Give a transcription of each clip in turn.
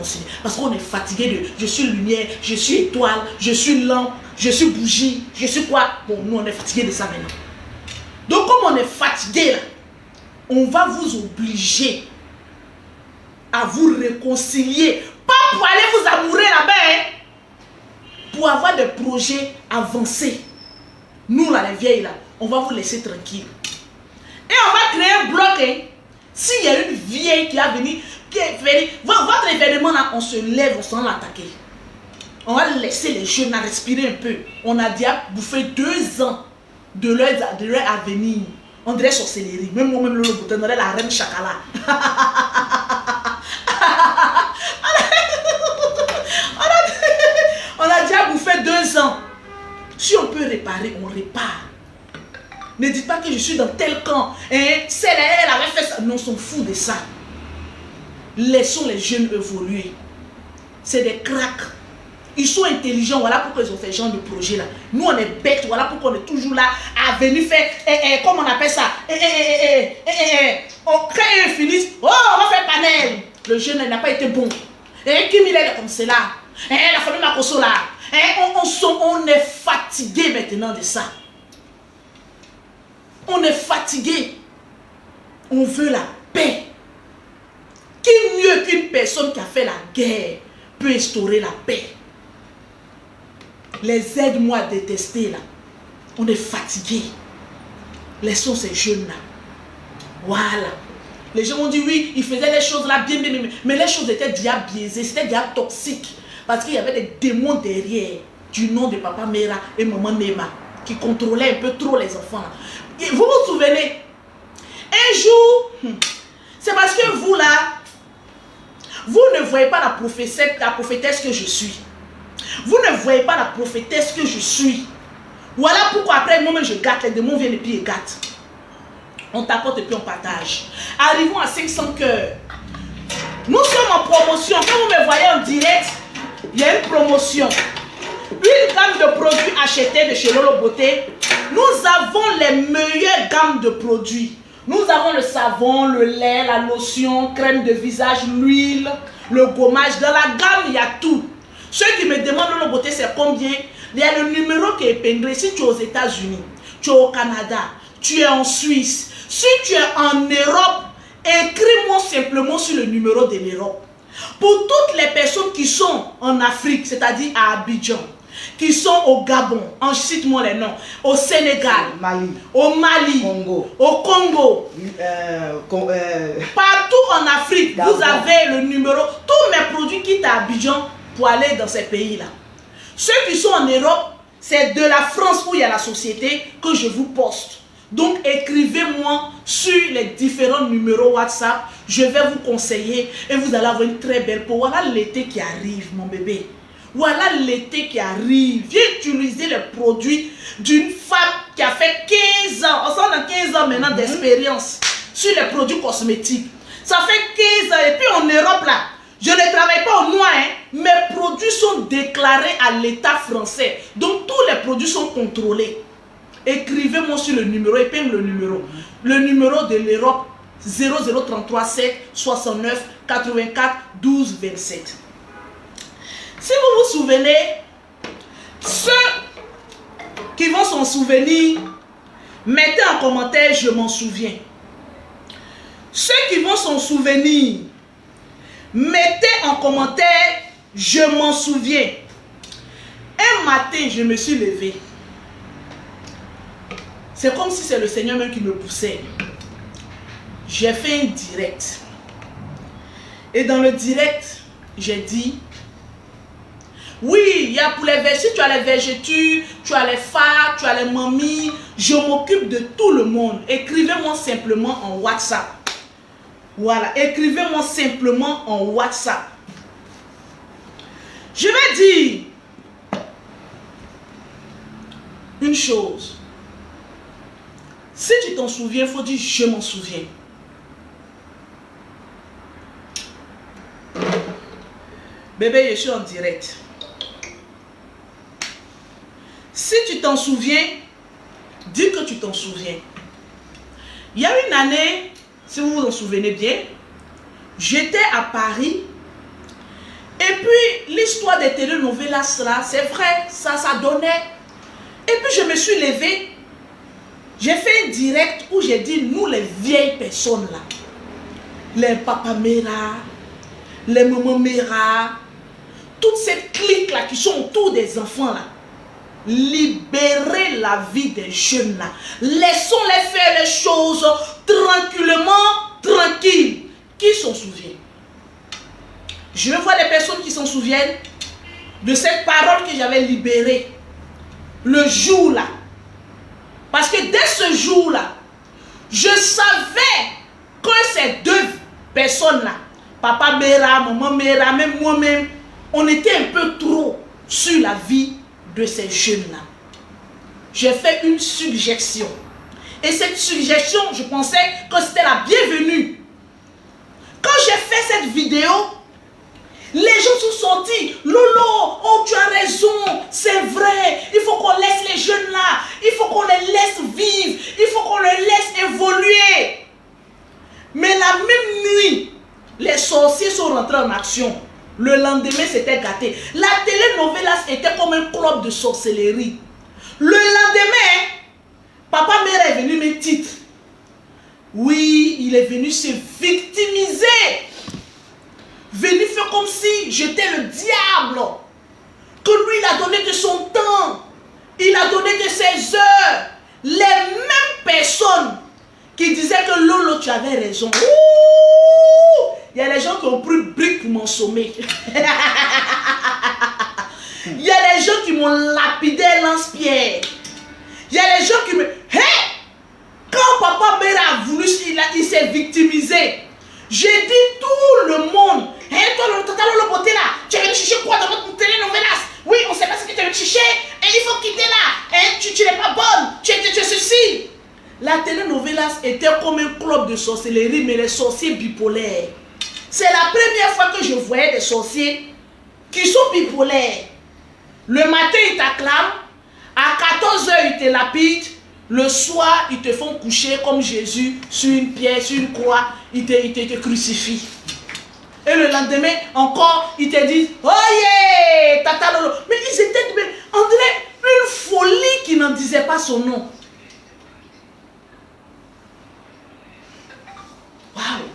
réconcilier. Parce qu'on est fatigué de je suis lumière, je suis étoile, je suis lampe, je suis bougie, je suis quoi. Bon, nous on est fatigué de ça maintenant. Donc comme on est fatigué là, on va vous obliger à vous réconcilier. Pas pour aller vous amourer là-bas, hein, pour avoir des projets avancés. Nous là, les vieilles là, on va vous laisser tranquille. Et on va créer un bloc, hein. S'il y a une vieille qui a venu, votre événement là, on se lève, on s'en l'attaquer. On va laisser les jeunes à respirer un peu. On a déjà bouffé 2 ans de leur avenir. On dirait sorcellerie. Même moi-même, le bouton, on dirait la reine Chakala. On a déjà bouffé 2 ans. Si on peut réparer, on répare. Ne dites pas que je suis dans tel camp. Hein? Elle avait fait ça. Non, on s'en fout de ça. Laissons les jeunes évoluer. C'est des cracks. Ils sont intelligents. Voilà pourquoi ils ont fait ce genre de projet là. Nous, on est bêtes. Voilà pourquoi on est toujours là à venir faire. Comment on appelle ça? Quand ils finissent, oh, on va faire panel. Le jeune n'a pas été bon. Kim il est comme cela. La famille Makoso là. On est fatigué maintenant de ça. On est fatigué. On veut la paix. Qui mieux qu'une personne qui a fait la guerre peut instaurer la paix? Les aide-moi à détester là. On est fatigué. Laissons ces jeunes là. Voilà. Les gens ont dit oui, ils faisaient les choses là bien, mais les choses étaient déjà biaisées, c'était déjà toxique. Parce qu'il y avait des démons derrière du nom de papa Mera et maman Nema qui contrôlaient un peu trop les enfants. Et vous vous souvenez, un jour, c'est parce que vous là, vous ne voyez pas la prophétesse que je suis. Vous ne voyez pas la prophétesse que je suis. Voilà pourquoi après moi-même je gâte, les démons viennent et puis ils gâtent. On t'apporte et puis on partage. Arrivons à 500 cœurs. Nous sommes en promotion. Quand vous me voyez en direct, il y a une promotion. Une gamme de produits achetés de chez Lolo Beauté. Nous avons les meilleures gammes de produits. Nous avons le savon, le lait, la lotion, crème de visage, l'huile, le gommage. Dans la gamme, il y a tout. Ceux qui me demandent Lolo Beauté, c'est combien? Il y a le numéro qui est épinglé. Si tu es aux États-Unis, tu es au Canada, tu es en Suisse, si tu es en Europe, écris-moi simplement sur le numéro de l'Europe. Pour toutes les personnes qui sont en Afrique, c'est-à-dire à Abidjan, qui sont au Gabon, cite-moi les noms, au Sénégal, au Mali, au Congo, partout en Afrique, Gabon. Vous avez le numéro, tous mes produits quittent à Abidjan pour aller dans ces pays-là. Ceux qui sont en Europe, c'est de la France où il y a la société que je vous poste. Donc écrivez-moi sur les différents numéros WhatsApp, je vais vous conseiller et vous allez avoir une très belle peau. Voilà l'été qui arrive, mon bébé. Voilà l'été qui arrive. Viens utiliser les produits d'une femme qui a fait 15 ans. On s'en a 15 ans maintenant d'expérience sur les produits cosmétiques. Ça fait 15 ans. Et puis en Europe là, je ne travaille pas au noir. Hein. Mes produits sont déclarés à l'État français. Donc tous les produits sont contrôlés. Écrivez-moi sur le numéro, épingle le numéro. Le numéro de l'Europe 0033 7 69 84 12 27. Si vous vous souvenez, ceux qui vont s'en souvenir, mettez en commentaire, je m'en souviens. Ceux qui vont s'en souvenir, mettez en commentaire, je m'en souviens. Un matin, je me suis levé. C'est comme si c'est le Seigneur même qui me poussait. J'ai fait un direct. Et dans le direct, j'ai dit, oui, il y a pour les végétures, tu as les végétures, tu as les phares, tu as les mamies. Je m'occupe de tout le monde. Écrivez-moi simplement en WhatsApp. Voilà, écrivez-moi simplement en WhatsApp. Je vais dire une chose. Si tu t'en souviens, il faut dire je m'en souviens. Bébé, je suis en direct. Si tu t'en souviens, dis que tu t'en souviens. Il y a une année, si vous vous en souvenez bien, j'étais à Paris l'histoire des telenovelas là, c'est vrai, ça donnait. Et puis je me suis levée. J'ai fait un direct où j'ai dit, nous les vieilles personnes là, les papas Mera, les mamans Mera, toute cette clique là qui sont autour des enfants là, libérez la vie des jeunes là. Laissons-les faire les choses tranquillement, tranquilles. Qui s'en souvient? Je veux voir des personnes qui s'en souviennent de cette parole que j'avais libérée le jour là. Parce que dès ce jour là, je savais que ces deux personnes là, papa Mera, maman Mera, même moi-même, on était un peu trop sur la vie de ces jeunes là. J'ai fait une suggestion. Et cette suggestion, je pensais que c'était la bienvenue. Quand j'ai fait cette vidéo, les gens sont sortis. Lolo, oh tu as raison, c'est vrai. Il faut qu'on laisse les jeunes là. Il faut qu'on les laisse vivre. Il faut qu'on les laisse évoluer. Mais la même nuit, les sorciers sont rentrés en action. Le lendemain, c'était gâté. La telenovelas était comme un club de sorcellerie. Le lendemain, papa Mera est venu me titre. Oui, il est venu se victimiser. Venu faire comme si j'étais le diable. Que lui, il a donné de son temps. Il a donné de ses heures. Les mêmes personnes qui disaient que Lolo, tu avais raison. Ouh, il y a des gens qui ont pris briques pour m'ensommer. Il y a des gens qui m'ont lapidé lance-pierre. Il y a des gens qui me... Hey! Quand papa Mera a voulu, il s'est victimisé. J'ai dit tout le monde. Hey, toi, le tata Lolo Beauté là, tu es venu chercher quoi dans notre telenovelas? Oui, on ne sait pas ce que tu es venu chercher. Et il faut quitter là. Et tu n'es pas bonne. Tu es ceci. La telenovelas était comme un club de sorcellerie, mais les sorciers bipolaires. C'est la première fois que je voyais des sorciers qui sont bipolaires. Le matin, ils t'acclament. À 14 h, ils te lapident. Le soir, ils te font coucher comme Jésus sur une pierre, sur une croix. Ils te crucifient. Et le lendemain, encore, ils te disent, oh yeah, tata Lolo. Mais ils étaient, on dirait, une folie qui n'en disait pas son nom. Waouh.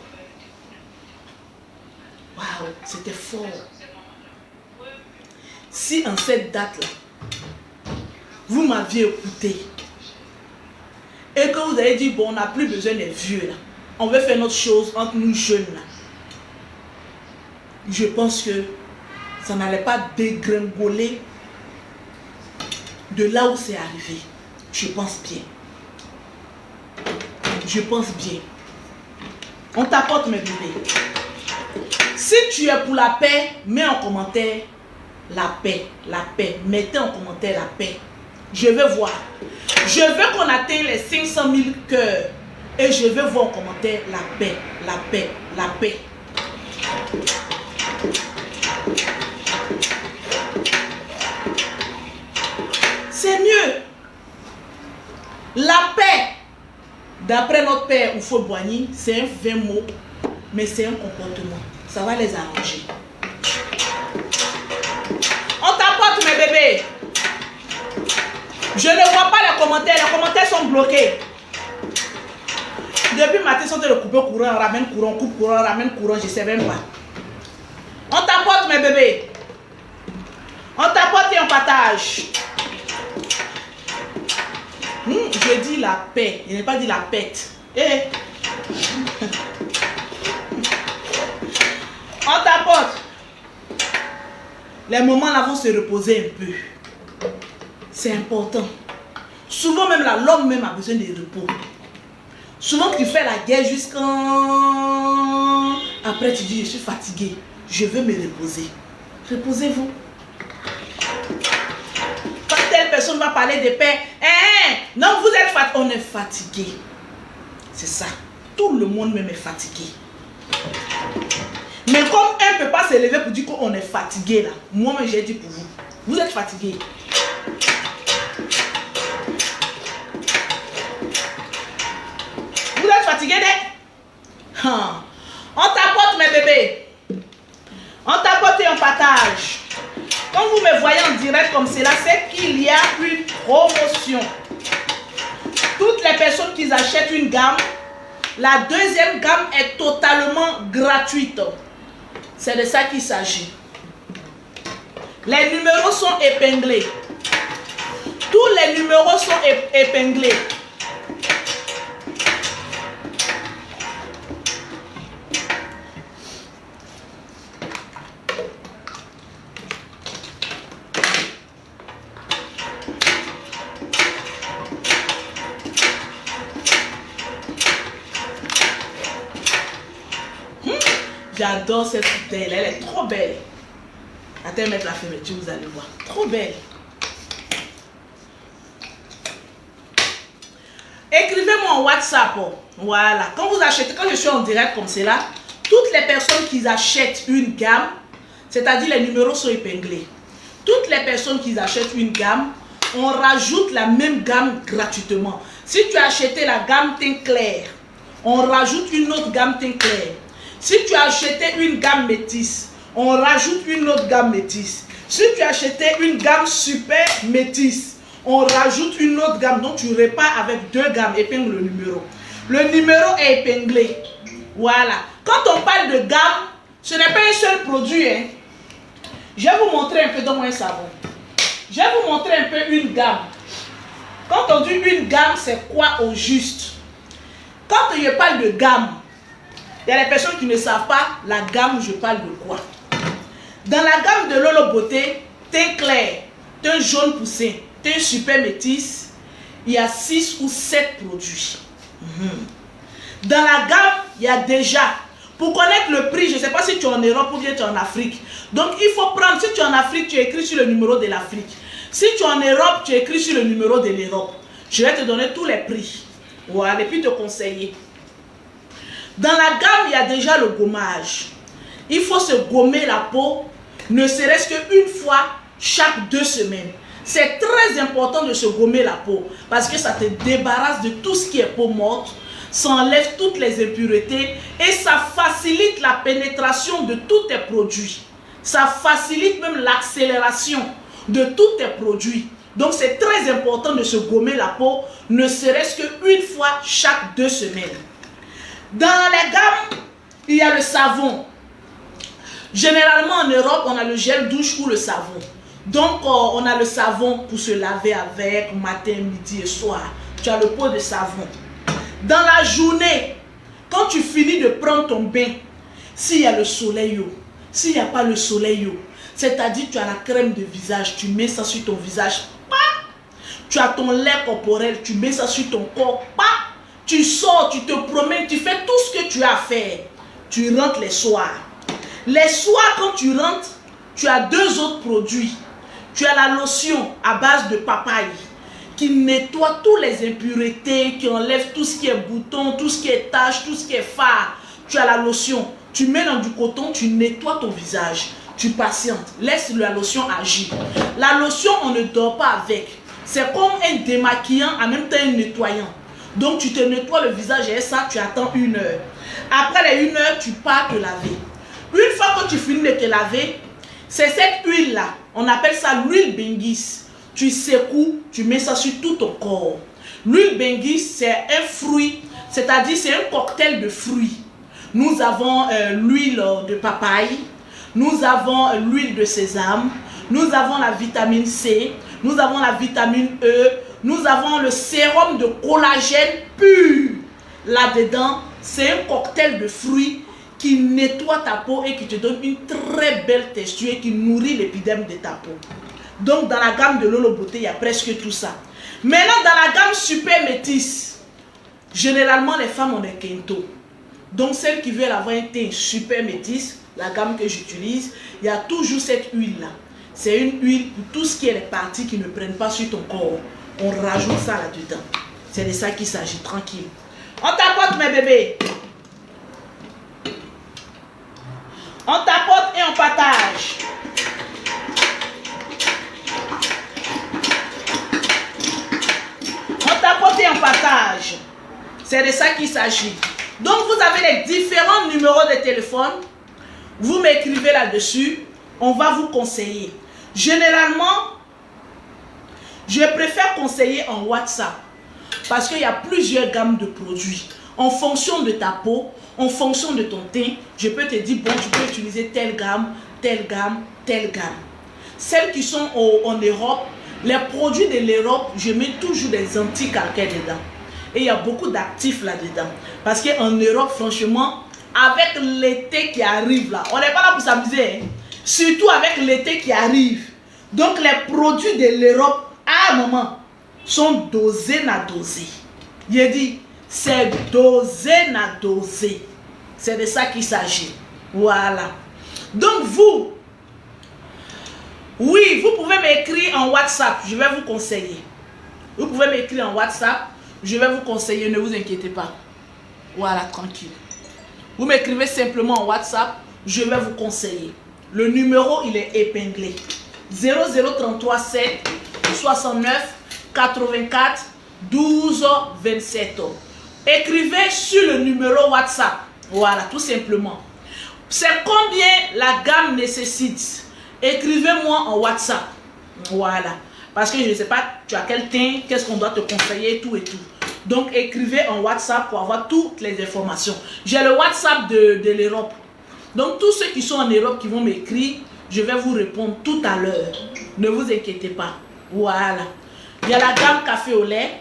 Waouh, c'était fort. Si en cette date-là, vous m'aviez écouté, et que vous avez dit, bon, on n'a plus besoin des vieux là, on veut faire notre chose entre nous jeunes là, je pense que ça n'allait pas dégringoler de là où c'est arrivé. Je pense bien. Je pense bien. On t'apporte mes bébés. Si tu es pour la paix, mets en commentaire la paix, la paix. Mettez en commentaire la paix. Je veux voir. Je veux qu'on atteigne les 500 000 cœurs. Et je veux voir en commentaire la paix, la paix, la paix. C'est mieux. La paix, d'après notre père Oufo Boigny, c'est un vain mot, mais c'est un comportement. Ça va les arranger. On t'apporte mes bébés. Je ne vois pas les commentaires sont bloqués. Depuis matin, ils sont en train de couper courant, ramène courant, coupe courant, ramène courant, je ne sais même pas. On t'apporte mes bébés. On t'apporte et on partage. Je dis la paix, je n'ai pas dit la pète. Eh. On t'apporte. Les moments là vont se reposer un peu. C'est important. Souvent même là, l'homme même a besoin de repos. Souvent tu fais la guerre jusqu'à... Après tu dis je suis fatigué. Je veux me reposer. Reposez-vous. Quand telle personne va parler de paix, non, vous êtes fatigué. On est fatigué. C'est ça. Tout le monde même est fatigué. Mais comme un ne peut pas se lever pour dire qu'on est fatigué là, moi-même j'ai dit pour vous. Vous êtes fatigué. Vous êtes fatigué, On t'apporte mes bébés. On t'apporte et on partage. vous me voyez en direct comme cela, c'est qu'il y a une promotion. Toutes les personnes qui achètent une gamme, la deuxième gamme est totalement gratuite. C'est de ça qu'il s'agit. Les numéros sont épinglés. Tous les numéros sont épinglés. J'adore cette bouteille, elle est trop belle. Attends, mettre la fermeture, vous allez voir. Trop belle. Écrivez-moi en WhatsApp. Voilà. Quand vous achetez, quand je suis en direct comme cela, toutes les personnes qui achètent une gamme, c'est-à-dire les numéros sont épinglés. Toutes les personnes qui achètent une gamme, on rajoute la même gamme gratuitement. Si tu as acheté la gamme teint clair, on rajoute une autre gamme teint clair. Si tu as acheté une gamme métisse, on rajoute une autre gamme métisse. Si tu as acheté une gamme super métisse, on rajoute une autre gamme. Donc tu repars avec deux gammes. Épingle le numéro. Le numéro est épinglé. Voilà. Quand on parle de gamme, ce n'est pas un seul produit. Hein. Je vais vous montrer un peu dans mon savon. Je vais vous montrer un peu une gamme. Quand on dit une gamme, c'est quoi au juste? Quand je parle de gamme, il y a des personnes qui ne savent pas la gamme, je parle de quoi. Dans la gamme de Lolo Beauté, teint clair, teint jaune poussé, teint super métis, il y a 6 ou 7 produits. Dans la gamme, il y a déjà, pour connaître le prix, je ne sais pas si tu es en Europe ou bien tu es en Afrique. Donc il faut prendre, si tu es en Afrique, tu écris sur le numéro de l'Afrique. Si tu es en Europe, tu écris sur le numéro de l'Europe. Je vais te donner tous les prix. Voilà, et puis te conseiller. Dans la gamme, il y a déjà le gommage. Il faut se gommer la peau, ne serait-ce qu'une fois chaque 2 semaines. C'est très important de se gommer la peau parce que ça te débarrasse de tout ce qui est peau morte, ça enlève toutes les impuretés et ça facilite la pénétration de tous tes produits. Ça facilite même l'accélération de tous tes produits. Donc c'est très important de se gommer la peau, ne serait-ce qu'une fois chaque 2 semaines. Dans les gammes, il y a le savon. Généralement en Europe, on a le gel douche ou le savon. Donc on a le savon pour se laver avec matin, midi et soir. Tu as le pot de savon. Dans la journée, quand tu finis de prendre ton bain, s'il y a le soleil, s'il n'y a pas le soleil, c'est-à-dire tu as la crème de visage, tu mets ça sur ton visage. Tu as ton lait corporel, tu mets ça sur ton corps. Tu sors, tu te promènes, tu fais tout ce que tu as à faire. Tu rentres les soirs. Les soirs, quand tu rentres, tu as 2 autres produits. Tu as la lotion à base de papaye qui nettoie toutes les impuretés, qui enlève tout ce qui est bouton, tout ce qui est tache, tout ce qui est fard. Tu as la lotion. Tu mets dans du coton, tu nettoies ton visage. Tu patientes. Laisse la lotion agir. La lotion, on ne dort pas avec. C'est comme un démaquillant, en même temps un nettoyant. Donc tu te nettoies le visage et ça, tu attends 1 heure. Après les 1 heure, tu pars te laver. Une fois que tu finis de te laver, c'est cette huile-là. On appelle ça l'huile Benguis. Tu secoues, tu mets ça sur tout ton corps. L'huile Benguis, c'est un fruit, c'est-à-dire c'est un cocktail de fruits. Nous avons l'huile de papaye, nous avons l'huile de sésame, nous avons la vitamine C, nous avons la vitamine E, nous avons le sérum de collagène pur. Là-dedans, c'est un cocktail de fruits qui nettoie ta peau et qui te donne une très belle texture et qui nourrit l'épiderme de ta peau. Donc, dans la gamme de Lolo Beauté, il y a presque tout ça. Maintenant, dans la gamme super métisse, généralement, les femmes ont des quintos. Donc, celles qui veulent avoir un teint super métisse, la gamme que j'utilise, il y a toujours cette huile-là. C'est une huile pour tout ce qui est les parties qui ne prennent pas sur ton corps. On rajoute ça là-dedans. C'est de ça qu'il s'agit, tranquille. On tapote, mes bébés. On tapote et on partage. On tapote et on partage. C'est de ça qu'il s'agit. Donc, vous avez les différents numéros de téléphone. Vous m'écrivez là-dessus. On va vous conseiller. Généralement, je préfère conseiller en WhatsApp parce qu'il y a plusieurs gammes de produits. En fonction de ta peau, en fonction de ton teint, je peux te dire, bon, tu peux utiliser telle gamme, telle gamme, telle gamme. Celles qui sont en Europe, les produits de l'Europe, je mets toujours des anti-calcaires dedans. Et il y a beaucoup d'actifs là-dedans. Parce qu'en Europe, franchement, avec l'été qui arrive là, on n'est pas là pour s'amuser. Hein. Surtout avec l'été qui arrive. Donc les produits de l'Europe, à un moment, sont dosés à doser. Il dit, c'est dosé à doser. C'est de ça qu'il s'agit. Voilà. Donc vous, oui, vous pouvez m'écrire en WhatsApp, je vais vous conseiller. Vous pouvez m'écrire en WhatsApp, je vais vous conseiller, ne vous inquiétez pas. Voilà, tranquille. Vous m'écrivez simplement en WhatsApp, je vais vous conseiller. Le numéro, il est épinglé. 0033 7 69 84 12 27. Écrivez sur le numéro WhatsApp. Voilà, tout simplement. C'est combien la gamme nécessite. Écrivez-moi en WhatsApp. Voilà. Parce que je ne sais pas, tu as quel teint, qu'est-ce qu'on doit te conseiller, tout et tout. Donc, écrivez en WhatsApp pour avoir toutes les informations. J'ai le WhatsApp de l'Europe. Donc, tous ceux qui sont en Europe qui vont m'écrire, je vais vous répondre tout à l'heure. Ne vous inquiétez pas. Voilà. Il y a la gamme café au lait,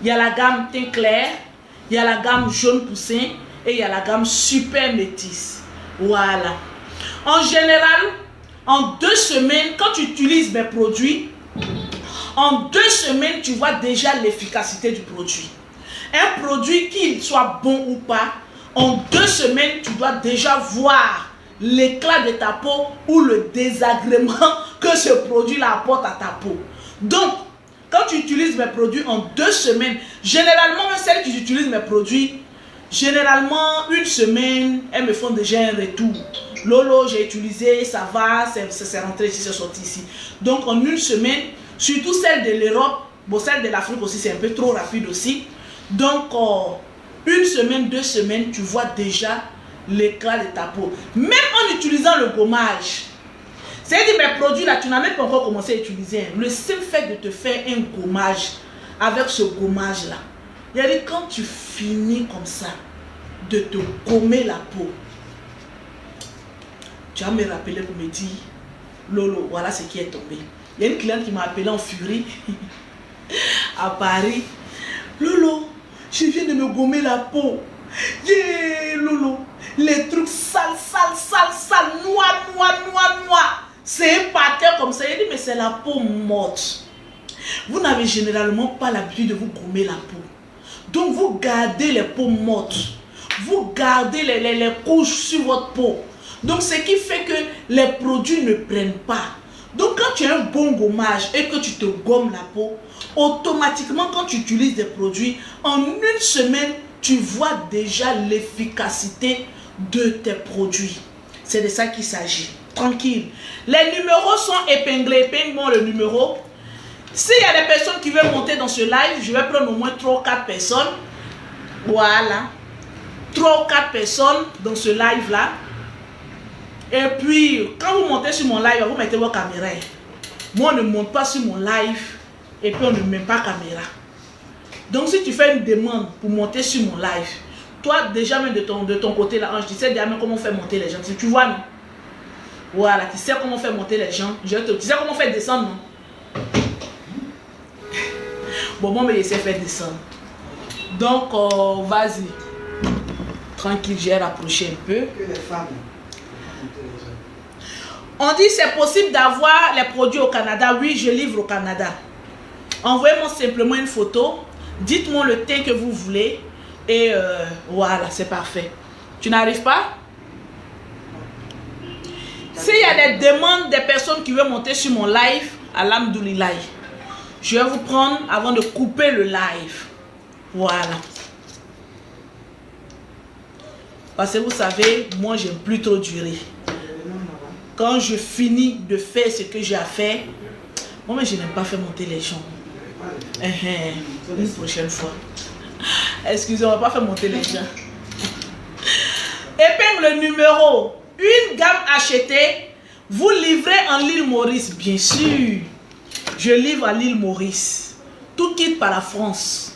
il y a la gamme teint clair, il y a la gamme jaune poussin et il y a la gamme super métisse. Voilà. En général, en 2 semaines, quand tu utilises mes produits, en 2 semaines, tu vois déjà l'efficacité du produit. Un produit, qu'il soit bon ou pas, en 2 semaines, tu dois déjà voir l'éclat de ta peau ou le désagrément que ce produit-là apporte à ta peau. Donc, quand tu utilises mes produits en 2 semaines, généralement, celles qui utilisent mes produits, généralement, 1 semaine, elles me font déjà un retour. Lolo, j'ai utilisé, ça va, c'est rentré ici, c'est sorti ici. Donc, en 1 semaine, surtout celle de l'Europe, bon, celle de l'Afrique aussi, c'est un peu trop rapide aussi. Donc, 1 semaine, 2 semaines, tu vois déjà l'éclat de ta peau. Même en utilisant le gommage. C'est-à-dire, mes produits là, tu n'as même pas encore commencé à utiliser. Le simple fait de te faire un gommage avec ce gommage là, il y a dit, quand tu finis comme ça, de te gommer la peau, tu vas me rappeler pour me dire, Lolo, voilà ce qui est tombé. Il y a une cliente qui m'a appelé en furie à Paris. Lolo, je viens de me gommer la peau. Yeah, Lolo, les trucs sales, noir. C'est un pattern comme ça. Il dit, mais c'est la peau morte. Vous n'avez généralement pas l'habitude de vous gommer la peau. Donc, vous gardez les peaux mortes. Vous gardez les couches sur votre peau. Donc, ce qui fait que les produits ne prennent pas. Donc, quand tu as un bon gommage et que tu te gommes la peau, automatiquement, quand tu utilises des produits, en 1 semaine, tu vois déjà l'efficacité de tes produits. C'est de ça qu'il s'agit. Tranquille. Les numéros sont épinglés. Épingle-moi le numéro. S'il y a des personnes qui veulent monter dans ce live, je vais prendre au moins 3 ou 4 personnes. Voilà. 3 ou 4 personnes dans ce live-là. Et puis, quand vous montez sur mon live, vous mettez vos caméras. Moi, on ne monte pas sur mon live et puis on ne met pas caméra. Donc, si tu fais une demande pour monter sur mon live, toi, déjà même de ton côté, là, je sais déjà même comment faire monter les gens. Si tu vois, non? Voilà, tu sais comment faire monter les gens. Tu sais comment faire descendre, non? Bon, moi, mais je sais faire descendre. Donc, vas-y. Tranquille, j'ai rapproché un peu. Que les femmes. On dit c'est possible d'avoir les produits au Canada. Oui, je livre au Canada. Envoyez-moi simplement une photo. Dites-moi le teint que vous voulez. Et voilà, c'est parfait. Tu n'arrives pas? S'il y a des demandes des personnes qui veulent monter sur mon live, alhamdoulilah, je vais vous prendre avant de couper le live. Voilà. Parce que vous savez, moi, j'aime plus trop durer. Quand je finis de faire ce que j'ai à faire, moi, mais je n'aime pas faire monter les gens. Une prochaine fois. Excusez-moi, on va pas faire monter les gens. Épingle le numéro. Une gamme achetée, Vous livrez en l'île Maurice, bien sûr. Je livre à l'île Maurice. Tout quitte par la France.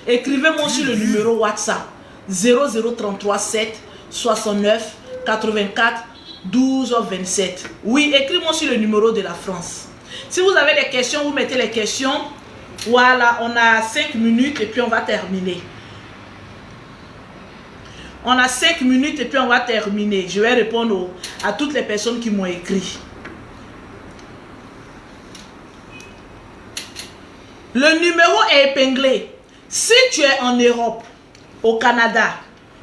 Écrivez-moi sur le numéro WhatsApp 0033 7 69 84 12 27. Oui, écrivez-moi sur le numéro de la France. Si vous avez des questions, vous mettez les questions. Voilà, on a 5 minutes et puis on va terminer. On a 5 minutes et puis on va terminer. Je vais répondre à toutes les personnes qui m'ont écrit. Le numéro est épinglé. Si tu es en Europe, au Canada,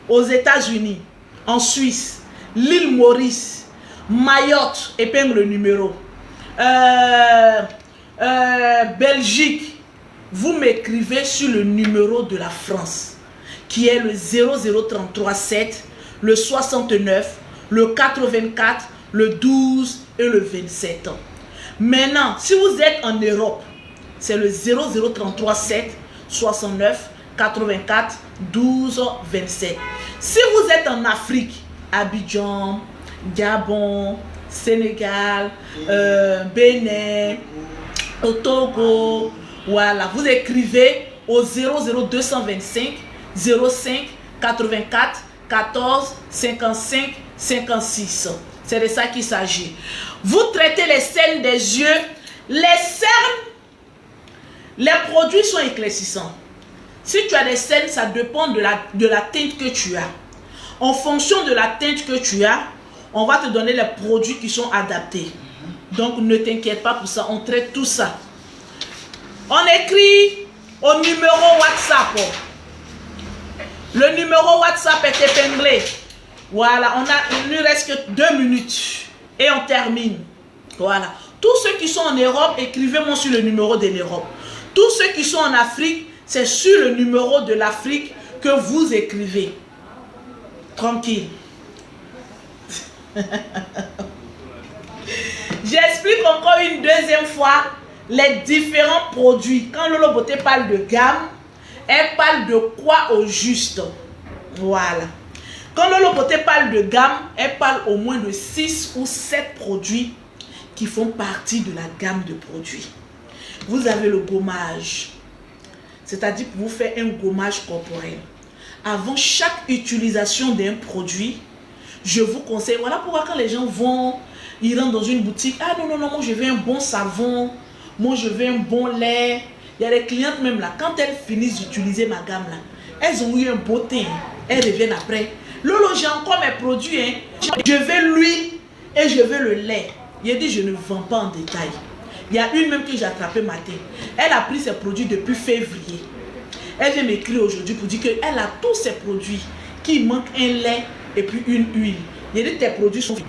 aux États-Unis, en Suisse, l'île Maurice, Mayotte, épingle le numéro. Belgique, vous m'écrivez sur le numéro de la France, qui est le 0033 7, le 69, le 84, le 12 et le 27. Maintenant, si vous êtes en Europe, c'est le 0033 7, 69, 84, 12, 27. Si vous êtes en Afrique, Abidjan, Gabon, Sénégal, Bénin, au Togo, voilà, vous écrivez au 00225 05 84 14 55 56. C'est de ça qu'il s'agit. Vous traitez les cernes des yeux. Les cernes, les produits sont éclaircissants. Si tu as des cernes, ça dépend de la teinte que tu as. En fonction de la teinte que tu as, on va te donner les produits qui sont adaptés. Donc ne t'inquiète pas pour ça, on traite tout ça. On écrit au numéro WhatsApp. Le numéro WhatsApp est épinglé. Voilà, il ne reste que 2 minutes et on termine. Voilà. Tous ceux qui sont en Europe, écrivez-moi sur le numéro de l'Europe. Tous ceux qui sont en Afrique, c'est sur le numéro de l'Afrique que vous écrivez. Tranquille. J'explique encore une deuxième fois les différents produits. Quand Lolo Beauté parle de gamme, elle parle de quoi au juste? Voilà. Quand Lolo Beauté parle de gamme, elle parle au moins de 6 ou 7 produits qui font partie de la gamme de produits. Vous avez le gommage, c'est-à-dire pour vous faire un gommage corporel. Avant chaque utilisation d'un produit, je vous conseille, voilà pourquoi quand les gens vont, ils rentrent dans une boutique, ah non, moi je veux un bon savon, moi je veux un bon lait. Il y a des clientes même là, quand elles finissent d'utiliser ma gamme là, elles ont eu un beau teint, elles reviennent après. Lolo, j'ai encore mes produits, hein. Je veux l'huile et je veux le lait. Il a dit, je ne vends pas en détail. Il y a une même que j'ai attrapé matin. Elle a pris ses produits depuis février. Elle vient m'écrire aujourd'hui pour dire qu'elle a tous ses produits, qu'il manque un lait et puis une huile. Il a dit, tes produits sont finis.